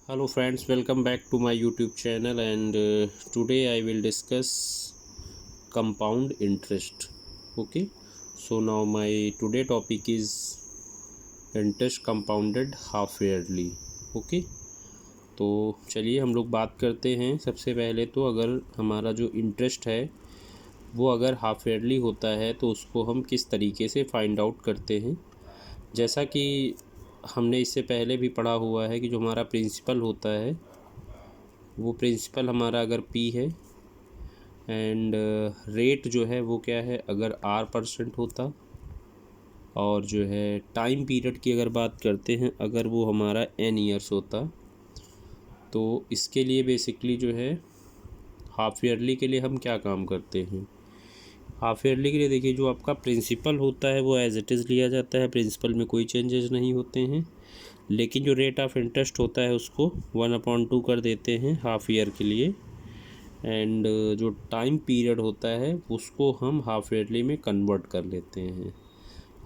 Hello friends, welcome back to my YouTube channel and today I will discuss compound interest. Okay, so now my today topic is interest compounded half yearly. Okay, तो चलिए हम लोग बात करते हैं। सबसे पहले तो अगर हमारा जो इंटरेस्ट है वो अगर हाफ ईयरली होता है तो उसको हम किस तरीके से फाइंड आउट करते हैं। जैसा कि हमने इससे पहले भी पढ़ा हुआ है कि जो हमारा प्रिंसिपल होता है वो प्रिंसिपल हमारा अगर पी है एंड रेट जो है वो क्या है, अगर R% होता, और जो है टाइम पीरियड की अगर बात करते हैं अगर वो हमारा N ईयर्स होता, तो इसके लिए बेसिकली जो है हाफ ईयरली के लिए हम क्या काम करते हैं। हाफ ईयरली के लिए देखिए, जो आपका प्रिंसिपल होता है वो एज इट इज़ लिया जाता है, प्रिंसिपल में कोई चेंजेस नहीं होते हैं, लेकिन जो रेट ऑफ इंटरेस्ट होता है उसको 1/2 कर देते हैं हाफ ईयर के लिए, एंड जो टाइम पीरियड होता है उसको हम हाफ ईयरली में कन्वर्ट कर लेते हैं।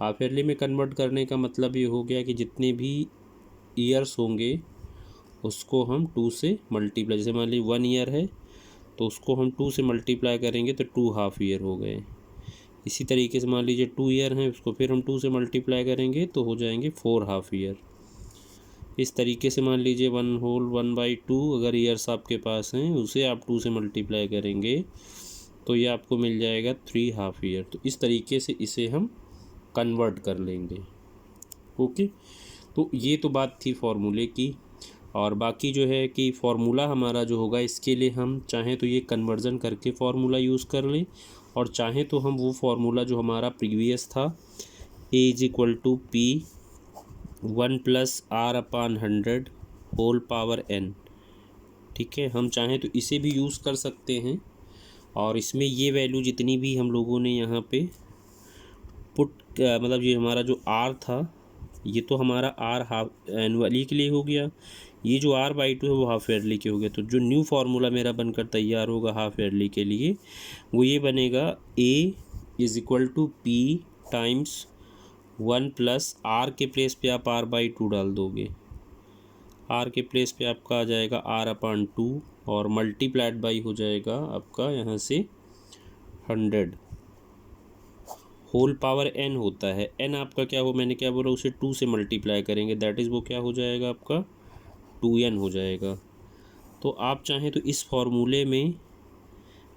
हाफ ईयरली में कन्वर्ट करने का मतलब ये हो गया कि जितने भी ईयर्स होंगे उसको हम 2 से मल्टीप्लाई, जैसे मान लीजिए 1 ईयर है तो उसको हम 2 से मल्टीप्लाई करेंगे तो 2 हाफ ईयर हो गए। इसी तरीके से मान लीजिए 2 ईयर हैं, उसको फिर हम 2 से मल्टीप्लाई करेंगे तो हो जाएंगे 4 हाफ ईयर। इस तरीके से मान लीजिए 1/2 अगर ईयर्स आपके पास हैं उसे आप 2 से मल्टीप्लाई करेंगे तो ये आपको मिल जाएगा 3 हाफ ईयर। तो इस तरीके से इसे हम कन्वर्ट कर लेंगे। ओके, तो ये तो बात थी फॉर्मूले की, और बाकी जो है कि फार्मूला हमारा जो होगा इसके लिए हम चाहें तो ये कन्वर्जन करके फार्मूला यूज़ कर लें, और चाहें तो हम वो फार्मूला जो हमारा प्रीवियस था A=P 1+R/100 whole power n, ठीक है, हम चाहें तो इसे भी यूज़ कर सकते हैं। और इसमें ये वैल्यू जितनी भी हम लोगों ने यहाँ पे पुट मतलब ये हमारा जो R था ये तो हमारा R हाफ एनुअली के लिए हो गया, ये जो R/2 है वो हाफ ईयरली के हो गया। तो जो न्यू फार्मूला मेरा बनकर तैयार होगा हाफ ईयरली के लिए वो ये बनेगा A=P टाइम्स 1+R के प्लेस पे आप R/2 डाल दोगे, R के प्लेस पे आपका आ जाएगा R/2 और मल्टीप्लाइड बाई हो जाएगा आपका यहाँ से 100 होल पावर n होता है। n आपका क्या हो, मैंने क्या बोला, उसे 2 से मल्टीप्लाई करेंगे, दैट इज़ वो क्या हो जाएगा आपका 2n हो जाएगा। तो आप चाहें तो इस फॉर्मूले में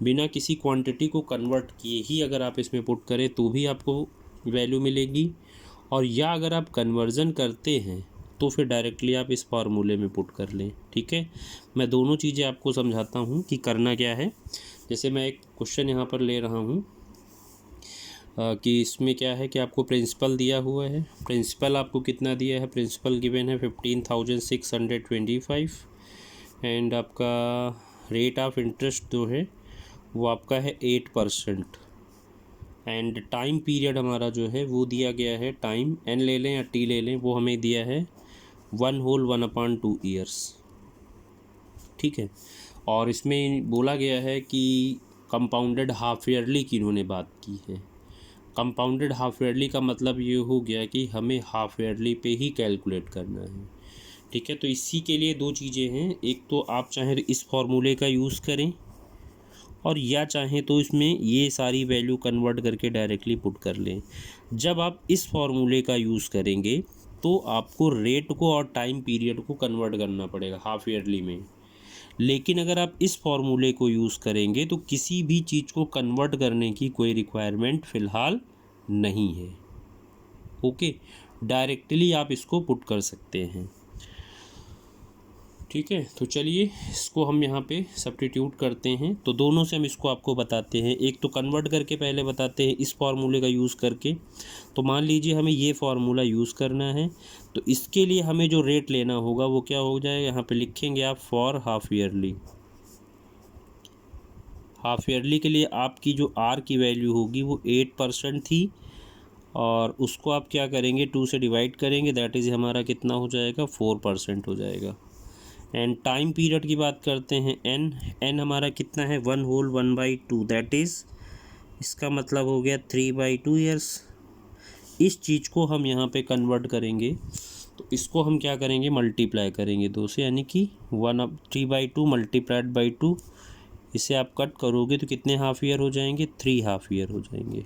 बिना किसी क्वांटिटी को कन्वर्ट किए ही अगर आप इसमें पुट करें तो भी आपको वैल्यू मिलेगी, और या अगर आप कन्वर्जन करते हैं तो फिर डायरेक्टली आप इस फार्मूले में पुट कर लें। ठीक है, मैं दोनों चीज़ें आपको समझाता हूँ कि करना क्या है। जैसे मैं एक क्वेश्चन यहाँ पर ले रहा हूँ कि इसमें क्या है कि आपको प्रिंसिपल दिया हुआ है। प्रिंसिपल आपको कितना दिया है, प्रिंसिपल गिवन है 15,625, एंड आपका रेट ऑफ इंटरेस्ट जो है वो आपका है 8%, एंड टाइम पीरियड हमारा जो है वो दिया गया है, टाइम n ले लें या t ले लें, वो हमें दिया है 1/2 ईयर्स। ठीक है, और इसमें बोला गया है कि कंपाउंडेड हाफ ईयरली की इन्होंने बात की है। कंपाउंडेड हाफ ईयरली का मतलब ये हो गया कि हमें हाफ ईयरली पे ही कैलकुलेट करना है। ठीक है, तो इसी के लिए दो चीज़ें हैं, एक तो आप चाहें तो इस फॉर्मूले का यूज़ करें, और या चाहें तो इसमें ये सारी वैल्यू कन्वर्ट करके डायरेक्टली पुट कर लें। जब आप इस फॉर्मूले का यूज़ करेंगे तो आपको रेट को और टाइम पीरियड को कन्वर्ट करना पड़ेगा हाफ ईयरली में, लेकिन अगर आप इस फॉर्मूले को यूज़ करेंगे तो किसी भी चीज़ को कन्वर्ट करने की कोई रिक्वायरमेंट फ़िलहाल नहीं है। ओके, डायरेक्टली आप इसको पुट कर सकते हैं। ठीक है, तो चलिए इसको हम यहाँ पे सब्स्टिट्यूट करते हैं। तो दोनों से हम इसको आपको बताते हैं, एक तो कन्वर्ट करके पहले बताते हैं इस फार्मूले का यूज़ करके। तो मान लीजिए हमें ये फार्मूला यूज़ करना है, तो इसके लिए हमें जो रेट लेना होगा वो क्या हो जाएगा, यहाँ पे लिखेंगे आप for half yearly. Half yearly के लिए आपकी जो R की वैल्यू होगी वो 8% थी, और उसको आप क्या करेंगे 2 से डिवाइड करेंगे, दैट इज़ हमारा कितना हो जाएगा 4% हो जाएगा। एंड टाइम पीरियड की बात करते हैं, n हमारा कितना है 1/2, दैट इज़ इसका मतलब हो गया 3/2 ईयर्स। इस चीज़ को हम यहाँ पे कन्वर्ट करेंगे तो इसको हम क्या करेंगे, मल्टीप्लाई करेंगे 2 से, यानी कि 3/2 मल्टीप्लाइड बाई 2। इसे आप कट करोगे तो कितने हाफ ईयर हो जाएंगे, 3 हाफ ईयर हो जाएंगे।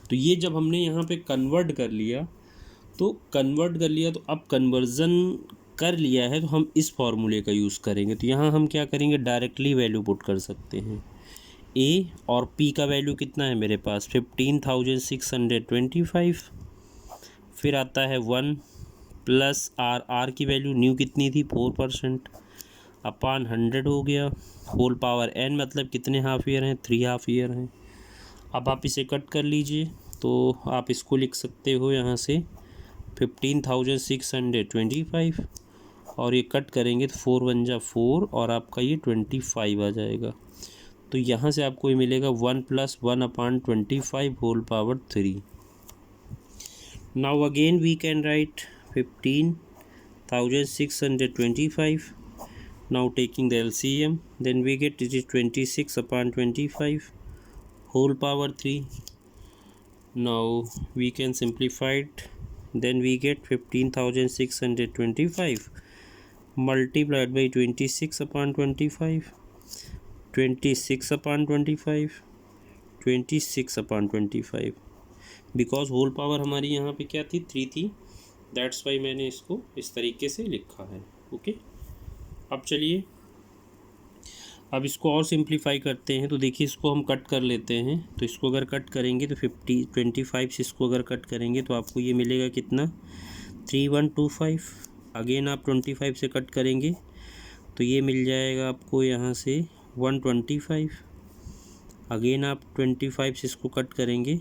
तो ये जब हमने यहाँ पे कन्वर्ट कर लिया तो अब कन्वर्ज़न कर लिया है, तो हम इस फॉर्मूले का यूज़ करेंगे। तो यहाँ हम क्या करेंगे, डायरेक्टली वैल्यू पुट कर सकते हैं। ए और पी का वैल्यू कितना है मेरे पास, 15,625। फिर आता है 1 प्लस आर की वैल्यू न्यू कितनी थी, 4% अपान 100 हो गया, होल पावर n, मतलब कितने हाफ ईयर हैं, 3 हाफ ईयर हैं। अब आप इसे कट कर लीजिए, तो आप इसको लिख सकते हो यहाँ से 15,625, और ये कट करेंगे तो 4 1 जा 4, और आपका ये 25 आ जाएगा। तो यहाँ से आपको ये मिलेगा 1 + 1/25 whole power 3। Now again we can write 15,625. Now taking the LCM, then we get it is 26/25 whole power 3. Now we can simplify it, then we get 15,625 multiplied by 26/25, 26/25, 26/25, because whole power हमारी यहाँ पे क्या थी, 3 थी, that's why मैंने इसको इस तरीके से लिखा है। ओके, अब चलिए अब इसको और सिंप्लीफाई करते हैं। तो देखिए इसको हम कट कर लेते हैं, तो इसको अगर कट करेंगे तो 25 से इसको अगर कट करेंगे तो आपको ये मिलेगा कितना, 3125। अगेन आप 25 से कट करेंगे तो ये मिल जाएगा आपको यहाँ से 125। अगेन आप 25 से इसको कट करेंगे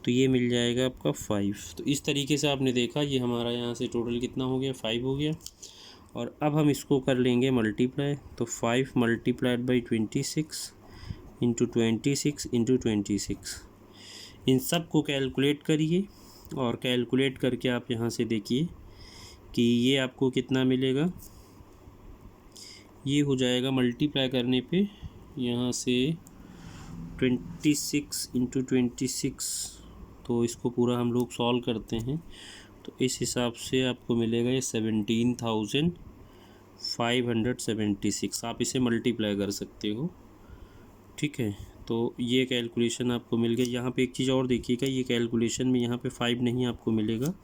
तो ये मिल जाएगा आपका 5। तो इस तरीके से आपने देखा ये हमारा यहाँ से टोटल कितना हो गया, 5 हो गया। और अब हम इसको कर लेंगे मल्टीप्लाई, तो 5 मल्टीप्लाइड बाई 26 इंटू 26 इंटू 26। इन सब को कैलकुलेट करिए, और कैलकुलेट करके आप यहाँ से देखिए कि ये आपको कितना मिलेगा। ये हो जाएगा मल्टीप्लाई करने पे यहाँ से 26 इंटू 26, तो इसको पूरा हम लोग सॉल्व करते हैं तो इस हिसाब से आपको मिलेगा ये 17,576। आप इसे मल्टीप्लाई कर सकते हो, ठीक है। तो ये कैलकुलेशन आपको मिल गया। यहाँ पे एक चीज़ और देखिएगा, ये कैलकुलेशन में यहाँ पे 5 नहीं आपको मिलेगा,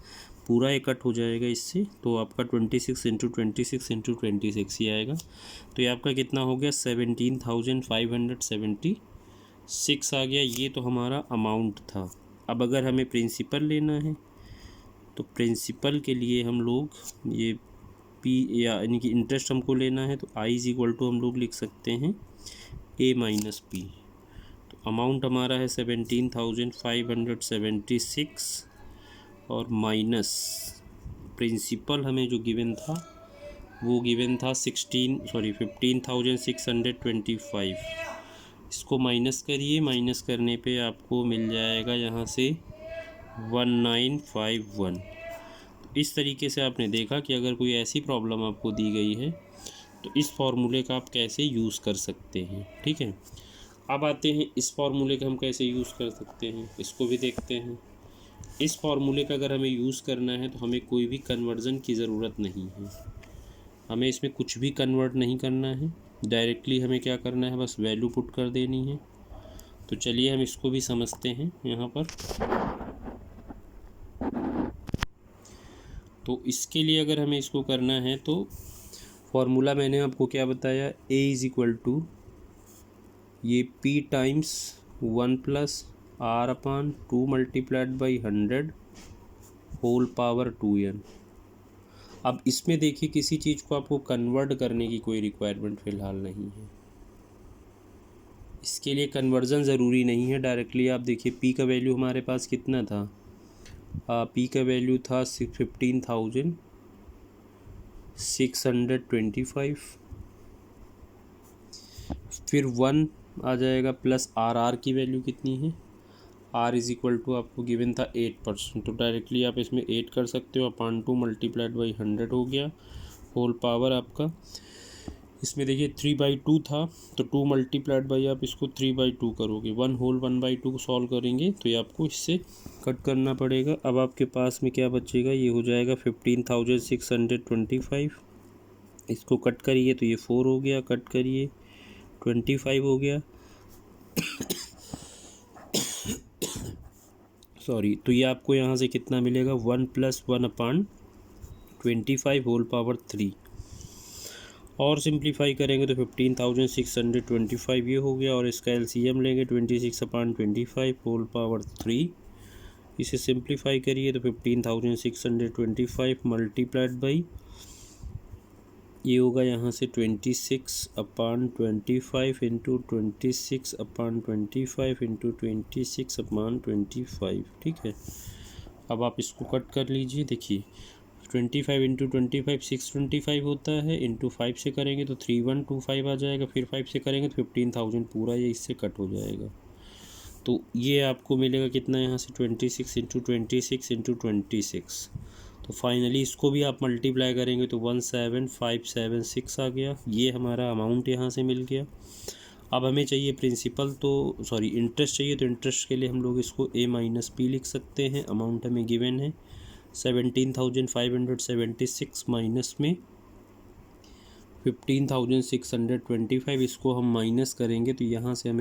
पूरा एक कट हो जाएगा इससे, तो आपका 26 इंटू 26 इंटू 26 ही आएगा। तो ये आपका कितना हो गया, 17,576 आ गया। ये तो हमारा अमाउंट था। अब अगर हमें प्रिंसिपल लेना है तो प्रिंसिपल के लिए हम लोग ये पी यानी कि इंटरेस्ट हमको लेना है, तो I = हम लोग लिख सकते हैं A - P। तो अमाउंट हमारा है 17,576 और माइनस प्रिंसिपल हमें जो गिवन था वो गिवन था 15,625। इसको माइनस करिए, माइनस करने पे आपको मिल जाएगा यहाँ से 1951। इस तरीके से आपने देखा कि अगर कोई ऐसी प्रॉब्लम आपको दी गई है तो इस फॉर्मूले का आप कैसे यूज़ कर सकते हैं, ठीक है। अब आते हैं इस फॉर्मूले का हम कैसे यूज़ कर सकते हैं, इसको भी देखते हैं। इस फॉर्मूले का अगर हमें यूज़ करना है तो हमें कोई भी कन्वर्ज़न की ज़रूरत नहीं है, हमें इसमें कुछ भी कन्वर्ट नहीं करना है, डायरेक्टली हमें क्या करना है, बस वैल्यू पुट कर देनी है। तो चलिए हम इसको भी समझते हैं यहाँ पर। तो इसके लिए अगर हमें इसको करना है तो फॉर्मूला मैंने आपको क्या बताया, A = ये P times 1 + R/2 multiplied by 100 whole power 2n। अब इसमें देखिए किसी चीज़ को आपको कन्वर्ट करने की कोई रिक्वायरमेंट फ़िलहाल नहीं है, इसके लिए कन्वर्ज़न ज़रूरी नहीं है। डायरेक्टली आप देखिए P का वैल्यू हमारे पास कितना था, P का वैल्यू था 15,625, फिर 1 आ जाएगा प्लस R की वैल्यू कितनी है, R = आपको गिवन था 8%, तो डायरेक्टली आप इसमें 8 कर सकते हो, 2 मल्टीप्लाइड बाई 100 हो गया, होल पावर आपका इसमें देखिए 3/2 था, तो 2 मल्टीप्लाइड बाई आप इसको 3/2 करोगे, 1/2 को सॉल्व करेंगे तो ये आपको इससे कट करना पड़ेगा। अब आपके पास में क्या बचेगा, ये हो जाएगा 15,625। इसको कट करिए तो ये 4 हो गया, कट करिए 25 हो गया, सॉरी। तो ये आपको यहाँ से कितना मिलेगा, 1 + 1/25 होल पावर 3, और सिंप्लीफाई करेंगे तो 15,625 ये हो गया, और इसका एलसीएम लेंगे 26/25 होल पावर 3। इसे सिंप्लीफाई करिए तो 15,625 मल्टीप्लाइड बाई ये होगा यहाँ से 26/25 इंटू 26/25 इंटू 26/25, ठीक है। अब आप इसको कट कर लीजिए, देखिए 25 इंटू 25 625 होता है, इंटू 5 से करेंगे तो 3125 आ जाएगा, फिर 5 से करेंगे तो 15,000 पूरा ये इससे कट हो जाएगा। तो ये आपको मिलेगा कितना यहाँ से 26 इंटू 26 इंटू 26। तो फाइनली इसको भी आप मल्टीप्लाई करेंगे तो 17576 आ गया, ये हमारा अमाउंट यहाँ से मिल गया। अब हमें चाहिए प्रिंसिपल, तो सॉरी इंटरेस्ट चाहिए, तो इंटरेस्ट के लिए हम लोग इसको A-P लिख सकते हैं। अमाउंट हमें गिवन है 17,576 माइनस में 15,625, इसको हम माइनस करेंगे तो यहाँ से हमें